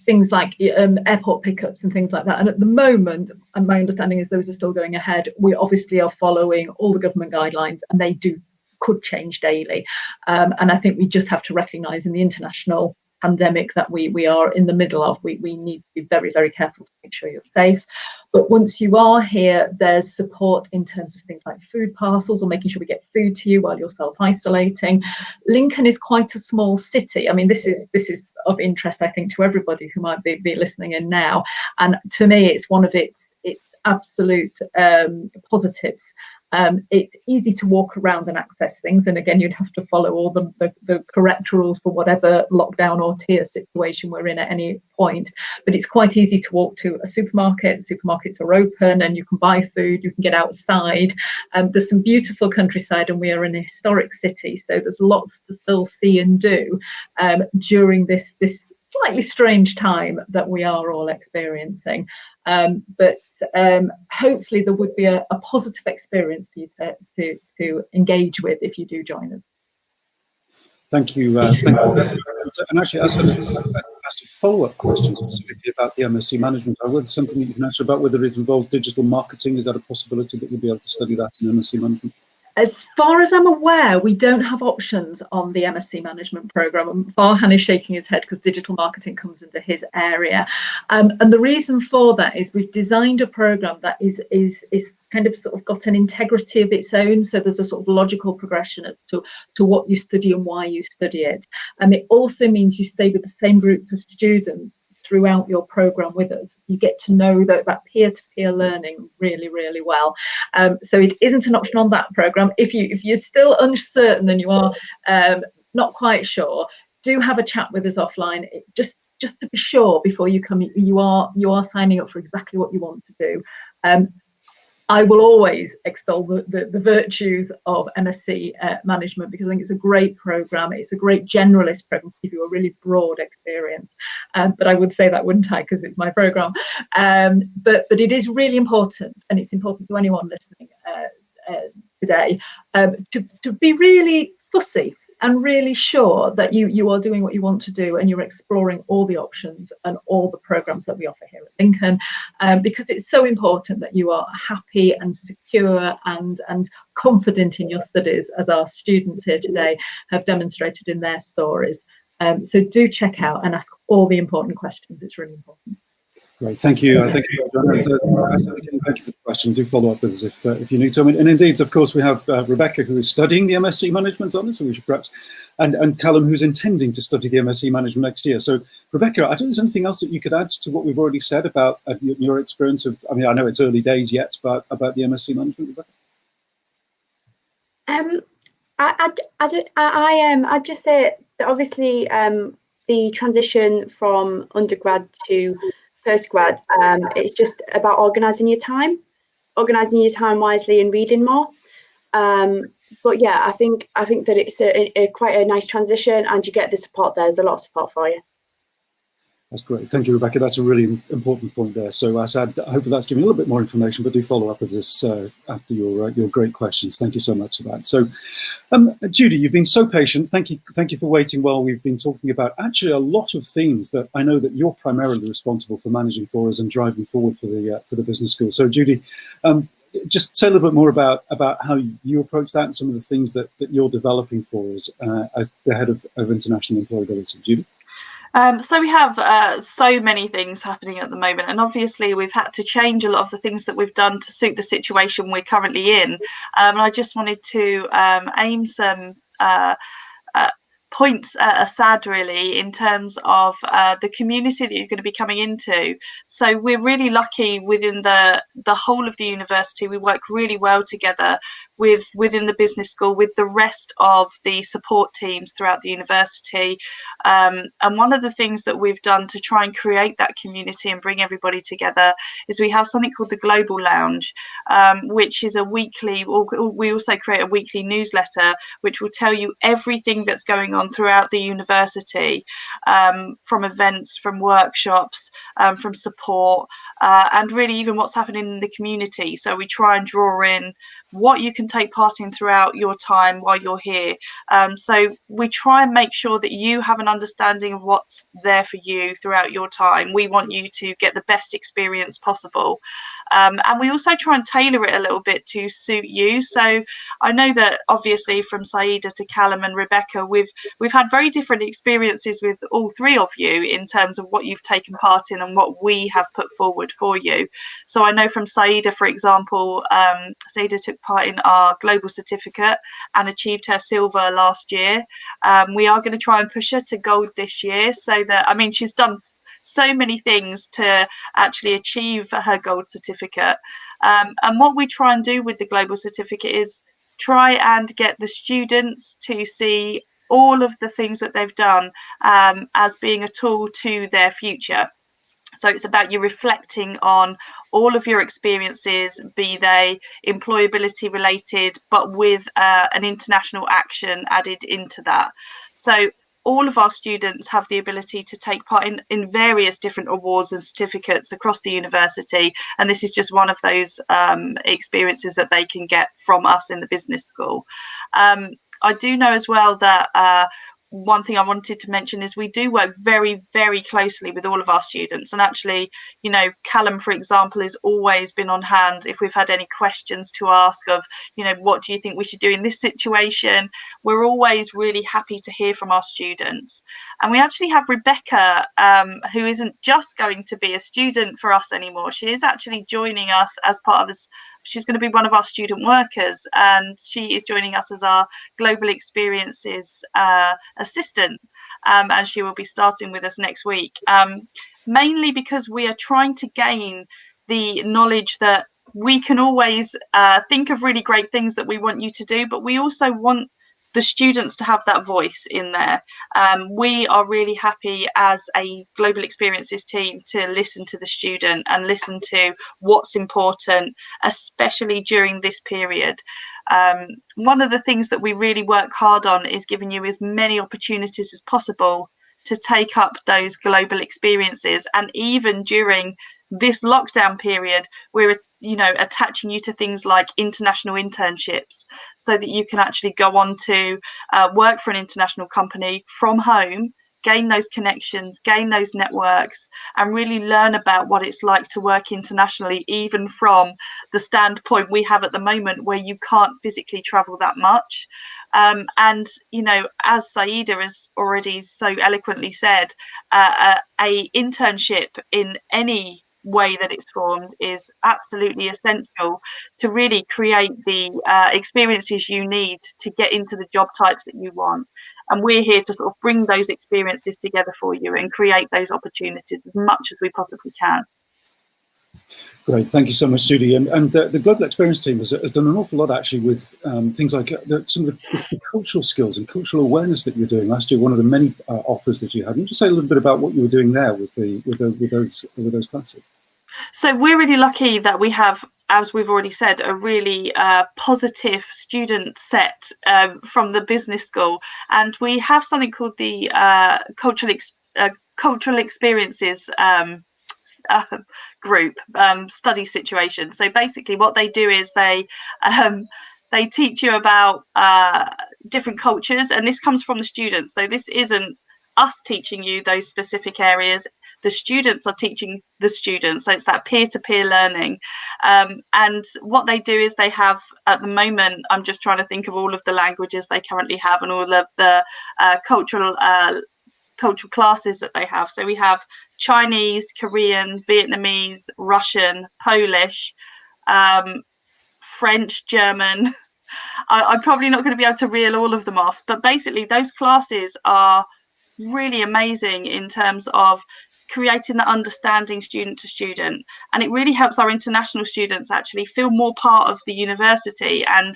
things like airport pickups and things like that. And at the moment, and my understanding is those are still going ahead. We obviously are following all the government guidelines, and they could change daily. And I think we just have to recognise in the international pandemic that we are in the middle of. We need to be very, very careful to make sure you're safe. But once you are here, there's support in terms of things like food parcels or making sure we get food to you while you're self-isolating. Lincoln is quite a small city. I mean, this is of interest, I think, to everybody who might be listening in now. And to me, it's one of its absolute positives. It's easy to walk around and access things, and again, you'd have to follow all the correct rules for whatever lockdown or tier situation we're in at any point. But it's quite easy to walk to a supermarket. Supermarkets are open, and you can buy food. You can get outside. There's some beautiful countryside, and we are in a historic city, so there's lots to still see and do during this slightly strange time that we are all experiencing. But hopefully there would be a positive experience for you to engage with if you do join us. Thank you. Thank you. And actually, I asked a follow-up question specifically about the MSc management. Whether something that you can answer about whether it involves digital marketing, is that a possibility that you'll be able to study that in MSc management? As far as I'm aware, we don't have options on the MSc management programme. And Farhan is shaking his head because digital marketing comes into his area. And the reason for that is we've designed a programme that is kind of sort of got an integrity of its own. So there's a sort of logical progression as to what you study and why you study it. And it also means you stay with the same group of students throughout your program with us. You get to know that peer-to-peer learning really, really well. So it isn't an option on that program. If you're still uncertain and you are not quite sure, do have a chat with us offline. Just to be sure before you come, you are signing up for exactly what you want to do. I will always extol the virtues of MSc management, because I think it's a great programme. It's a great generalist programme to give you a really broad experience. But I would say that, wouldn't I, because it's my programme. But it is really important, and it's important to anyone listening today, to be really fussy and really sure that you are doing what you want to do, and you're exploring all the options and all the programs that we offer here at Lincoln, because it's so important that you are happy and secure and confident in your studies, as our students here today have demonstrated in their stories. So do check out and ask all the important questions. It's really important. Great, thank you. Thank you, Joanna. Thank you for the question. Do follow up with us if you need to. And indeed, of course, we have Rebecca, who is studying the MSc Management on this, so we should perhaps, and Callum, who's intending to study the MSc Management next year. So, Rebecca, I don't know, is there anything else that you could add to what we've already said about your experience of? I mean, I know it's early days yet, but about the MSc Management, Rebecca. I'd just say that obviously the transition from undergrad to postgrad, it's just about organising your time wisely and reading more. But yeah, I think that it's quite a nice transition, and you get the support there. There's a lot of support for you. That's great. Thank you, Rebecca. That's a really important point there. So I said, hopefully that's giving a little bit more information, but do follow up with this after your great questions. Thank you so much for that. So, Judy, you've been so patient. Thank you for waiting while we've been talking about actually a lot of themes that I know that you're primarily responsible for managing for us and driving forward for the business school. So, Judy, just say a little bit more about how you approach that and some of the things that you're developing for us as the head of international employability. Judy? So we have so many things happening at the moment, and obviously we've had to change a lot of the things that we've done to suit the situation we're currently in. And I just wanted to aim some points aside, really, in terms of the community that you're going to be coming into. So we're really lucky within the whole of the university. We work really well together within the business school with the rest of the support teams throughout the university. And one of the things that we've done to try and create that community and bring everybody together is we have something called the Global Lounge, which is a weekly, we also create a weekly newsletter which will tell you everything that's going on throughout the university, from events, from workshops, from support, and really even what's happening in the community. So we try and draw in what you can take part in throughout your time while you're here. So we try and make sure that you have an understanding of what's there for you throughout your time. We want you to get the best experience possible. And we also try and tailor it a little bit to suit you. So I know that obviously from Saida to Callum and Rebecca, we've had very different experiences with all three of you in terms of what you've taken part in and what we have put forward for you. So I know from Saida, for example, Saida took part in our global certificate and achieved her silver last year. We are going to try and push her to gold this year, so that, I mean, she's done so many things to actually achieve her gold certificate. And what we try and do with the global certificate is try and get the students to see all of the things that they've done as being a tool to their future. So it's about you reflecting on all of your experiences, be they employability related, but with an international action added into that. So all of our students have the ability to take part in various different awards and certificates across the university. And this is just one of those experiences that they can get from us in the business school. I do know as well that one thing I wanted to mention is we do work very, very closely with all of our students. And actually, you know, Callum, for example, has always been on hand if we've had any questions to ask of, you know, what do you think we should do in this situation? We're always really happy to hear from our students. And we actually have Rebecca, who isn't just going to be a student for us anymore. She is actually joining us as part of us. She's going to be one of our student workers, and she is joining us as our global experiences assistant, and she will be starting with us next week, mainly because we are trying to gain the knowledge that we can always think of really great things that we want you to do, but we also want the students to have that voice in there. We are really happy as a global experiences team to listen to the student and listen to what's important, especially during this period. One of the things that we really work hard on is giving you as many opportunities as possible to take up those global experiences. And even during this lockdown period, we're, you know, attaching you to things like international internships, so that you can actually go on to work for an international company from home, gain those connections, gain those networks, and really learn about what it's like to work internationally, even from the standpoint we have at the moment where you can't physically travel that much. And, you know, as Saida has already so eloquently said, a internship in any way that it's formed is absolutely essential to really create the experiences you need to get into the job types that you want. And we're here to sort of bring those experiences together for you and create those opportunities as much as we possibly can. Great, thank you so much, Judy. And the Global Experience team has done an awful lot actually with things like some of the cultural skills and cultural awareness that you were doing last year. One of the many offers that you had. Can you just say a little bit about what you were doing there with those classes? So we're really lucky that we have, as we've already said, a really positive student set from the business school, and we have something called the cultural experiences group study situation. So basically what they do is they teach you about different cultures, and this comes from the students. So this isn't us teaching you those specific areas, the students are teaching the students, so it's that peer-to-peer learning. And what they do is they have, at the moment, I'm just trying to think of all of the languages they currently have and all of the cultural classes that they have. So we have Chinese, Korean, Vietnamese, Russian, Polish, French, German. I'm probably not going to be able to reel all of them off, but basically those classes are really amazing in terms of creating that understanding student to student, and it really helps our international students actually feel more part of the university. And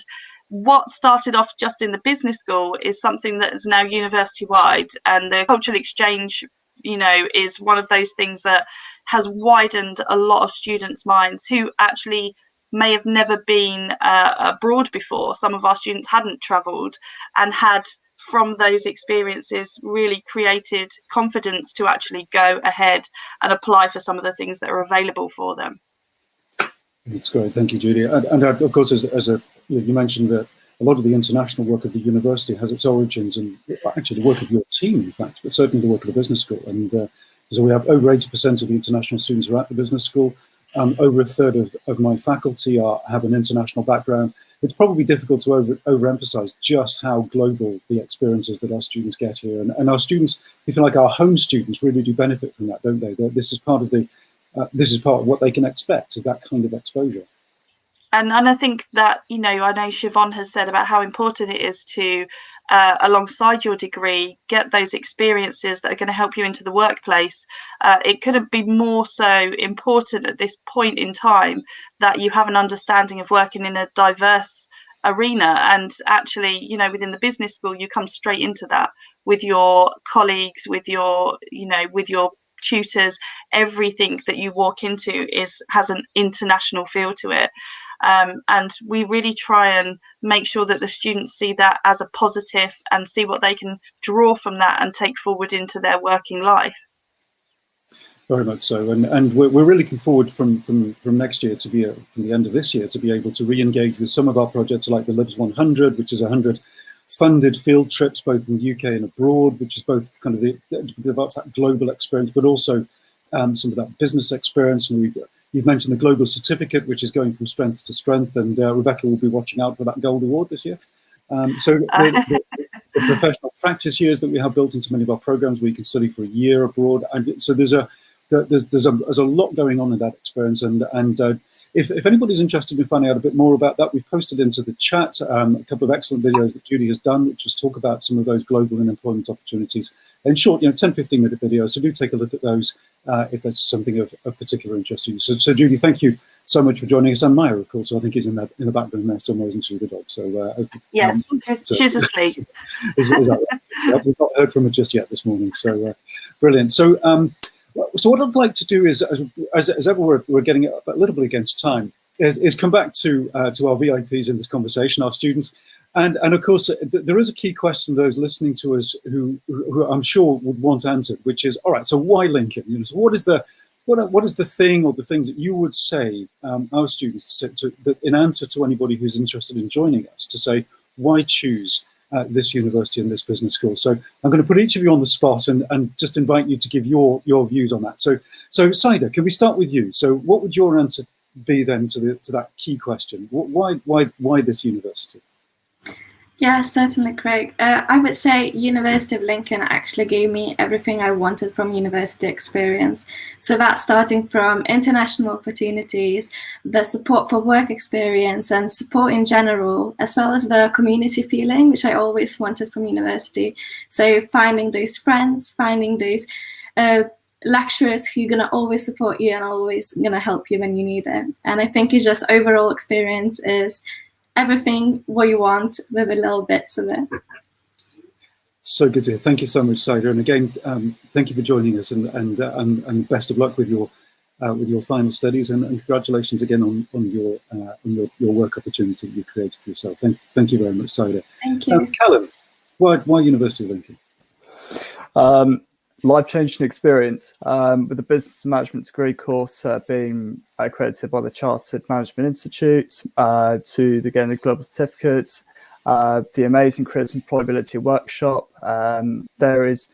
what started off just in the business school is something that is now university wide, and the cultural exchange, you know, is one of those things that has widened a lot of students' minds who actually may have never been abroad before. Some of our students hadn't travelled and had, from those experiences, really created confidence to actually go ahead and apply for some of the things that are available for them. That's great, thank you, Judy. And of course, as you mentioned that a lot of the international work of the university has its origins in actually the work of your team, in fact, but certainly the work of the business school. And so we have over 80% of the international students are at the business school. Over a third of my faculty have an international background. It's probably difficult to overemphasize just how global the experiences that our students get here. And our students, if you like, our home students really do benefit from that, don't they? This is part of what they can expect, is that kind of exposure. And I think that, I know Siobhan has said about how important it is to, alongside your degree, get those experiences that are going to help you into the workplace. It couldn't be more so important at this point in time that you have an understanding of working in a diverse arena. And actually, within the business school, you come straight into that with your colleagues, with your tutors. Everything that you walk into has an international feel to it. And we really try and make sure that the students see that as a positive and see what they can draw from that and take forward into their working life. Very much so, and we're really looking forward from next year to be from the end of this year to be able to re-engage with some of our projects like the Libs 100, which is 100 funded field trips both in the UK and abroad, which is both kind of that global experience, but also some of that business experience. And you've mentioned the Global Certificate, which is going from strength to strength, and Rebecca will be watching out for that Gold Award this year. So the professional practice years that we have built into many of our programs, where you can study for a year abroad, and so there's a lot going on in that experience. And if anybody's interested in finding out a bit more about that, we've posted into the chat a couple of excellent videos that Judy has done, which just talk about some of those global and employment opportunities. In short, 10-15 minute videos. So do take a look at those if there's something of particular interest to you. So Judy, thank you so much for joining us. And Maya, of course, so I think he's in the background there somewhere, isn't she, the dog? So yeah, she's asleep. Is that right? We've not heard from her just yet this morning. So brilliant. So what I'd like to do is, as ever, we're getting a little bit against time, is come back to our VIPs in this conversation, our students. And of course, there is a key question those listening to us who I'm sure would want answered, which is, all right, so why Lincoln? So what is the thing or the things that you would say our students in answer to anybody who's interested in joining us to say, why choose this university and this business school? So I'm going to put each of you on the spot and just invite you to give your views on that. So Saida, can we start with you? So what would your answer be then to that key question? Why this university? Yeah, certainly, Craig. I would say University of Lincoln actually gave me everything I wanted from university experience. So that's starting from international opportunities, the support for work experience and support in general, as well as the community feeling, which I always wanted from university. So finding those friends, finding those lecturers who are going to always support you and always going to help you when you need it. And I think it's just overall experience is everything what you want with a little bits of it. So good to hear. Thank you so much, Saida. And again, thank you for joining us, and best of luck with your final studies, and congratulations again on your work opportunity you created for yourself. Thank you very much, Saida. Thank you. Callum, why University of Lincoln? Life-changing experience with the business and management degree course being accredited by the Chartered Management Institute, to again the global certificates, the amazing careers employability workshop. There's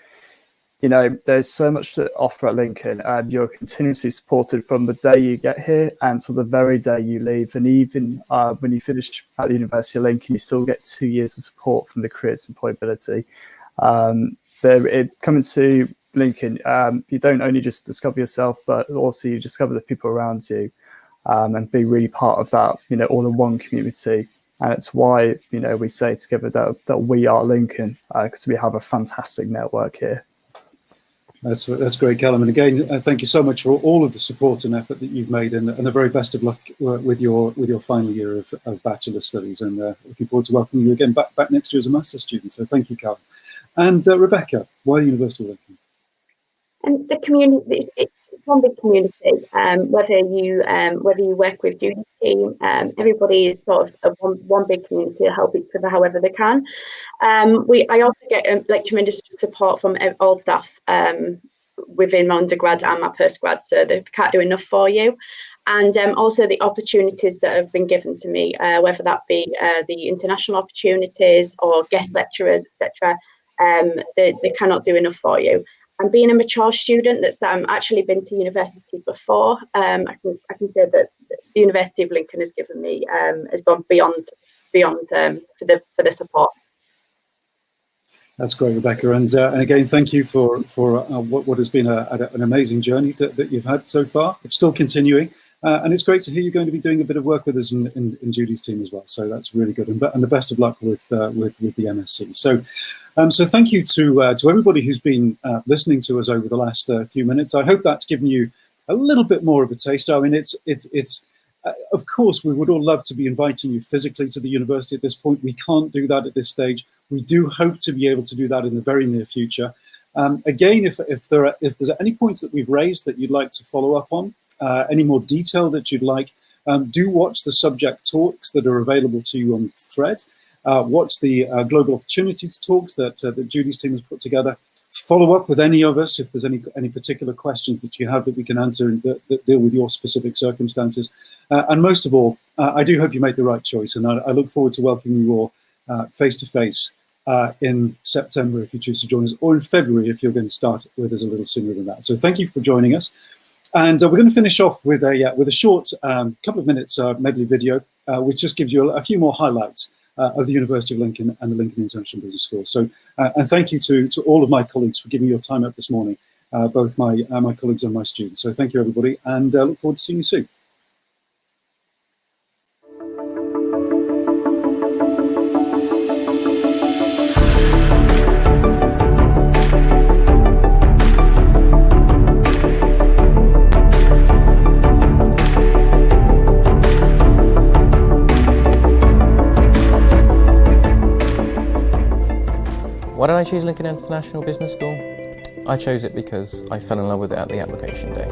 so much to offer at Lincoln, and you're continuously supported from the day you get here until the very day you leave. And even when you finish at the University of Lincoln, you still get 2 years of support from the careers employability. Coming to Lincoln, you don't only just discover yourself, but also you discover the people around you, and be really part of that, all in one community. And it's why, we say together that we are Lincoln, because we have a fantastic network here. That's great, Callum. And again, thank you so much for all of the support and effort that you've made, and the very best of luck with your final year of bachelor studies. And looking forward to welcoming you again back next year as a master's student. So thank you, Callum. And Rebecca, why University of Lincoln? And the community, it's one big community. Whether you work with Judy's team, everybody is sort of one big community to help each other however they can. I also get tremendous support from all staff within my undergrad and my postgrad, so they can't do enough for you. and also the opportunities that have been given to me, whether that be the international opportunities or guest lecturers, etc. They cannot do enough for you. And being a mature student that's actually been to university before, I can say that the University of Lincoln has given me has gone beyond for the support. That's great, Rebecca, and again, thank you for what has been an amazing journey that you've had so far. It's still continuing, and it's great to hear you're going to be doing a bit of work with us in Judy's team as well. So that's really good, and the best of luck with the MSc. So thank you to everybody who's been listening to us over the last few minutes. I hope that's given you a little bit more of a taste. I mean, it's of course, we would all love to be inviting you physically to the university at this point. We can't do that at this stage. We do hope to be able to do that in the very near future. Again, if there's any points that we've raised that you'd like to follow up on, any more detail that you'd like, do watch the subject talks that are available to you on Thread. Watch the Global Opportunities talks that Judy's team has put together. Follow up with any of us if there's any particular questions that you have that we can answer and that deal with your specific circumstances. And most of all, I do hope you make the right choice, and I look forward to welcoming you all face-to-face in September if you choose to join us, or in February if you're going to start with us a little sooner than that. So thank you for joining us. And we're going to finish off with a short couple of minutes medley video, which just gives you a few more highlights of the University of Lincoln and the Lincoln International Business School. So, and thank you to all of my colleagues for giving your time up this morning, both my colleagues and my students. So thank you, everybody, and look forward to seeing you soon. Why did I choose Lincoln International Business School? I chose it because I fell in love with it at the application day.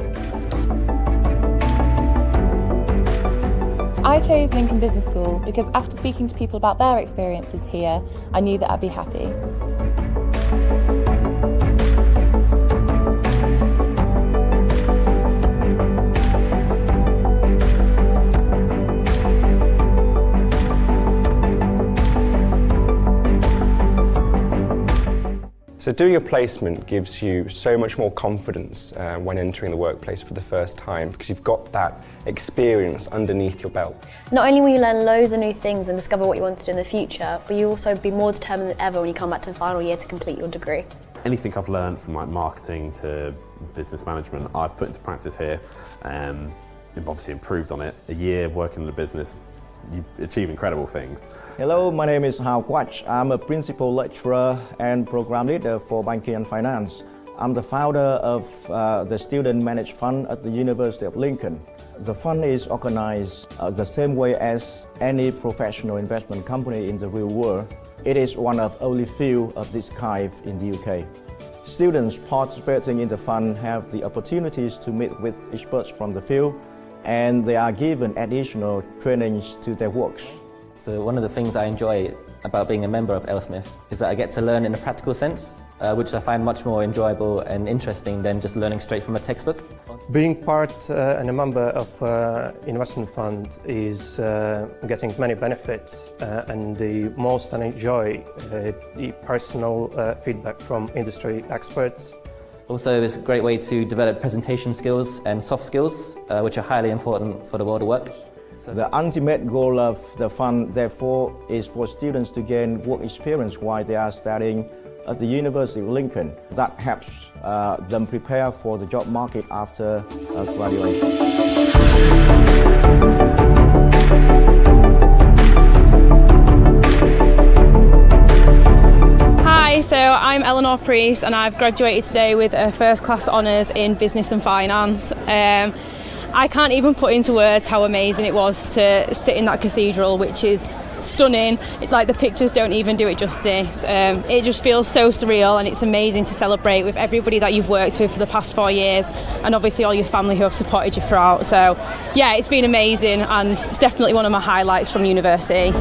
I chose Lincoln Business School because after speaking to people about their experiences here, I knew that I'd be happy. So doing a placement gives you so much more confidence when entering the workplace for the first time, because you've got that experience underneath your belt. Not only will you learn loads of new things and discover what you want to do in the future, but you also be more determined than ever when you come back to the final year to complete your degree. Anything I've learned from like marketing to business management, I've put into practice here. I've obviously improved on it. A year working in the business, you achieve incredible things. Hello, my name is Hao Quach. I'm a principal lecturer and program leader for banking and finance. I'm the founder of the Student Managed Fund at the University of Lincoln. The fund is organized the same way as any professional investment company in the real world. It is one of only few of this kind in the UK. Students participating in the fund have the opportunities to meet with experts from the field, and they are given additional trainings to their works. So one of the things I enjoy about being a member of Ailsmith is that I get to learn in a practical sense, which I find much more enjoyable and interesting than just learning straight from a textbook. Being part and a member of investment fund is getting many benefits, and the most I enjoy the personal feedback from industry experts. Also, it's a great way to develop presentation skills and soft skills, which are highly important for the world of work. So the ultimate goal of the fund, therefore, is for students to gain work experience while they are studying at the University of Lincoln. That helps them prepare for the job market after graduation. Hi, so I'm Eleanor Priest and I've graduated today with a first class honours in business and finance. I can't even put into words how amazing it was to sit in that cathedral, which is stunning. Like the pictures don't even do it justice. It just feels so surreal, and it's amazing to celebrate with everybody that you've worked with for the past 4 years, and obviously all your family who have supported you throughout. So yeah, it's been amazing, and it's definitely one of my highlights from university.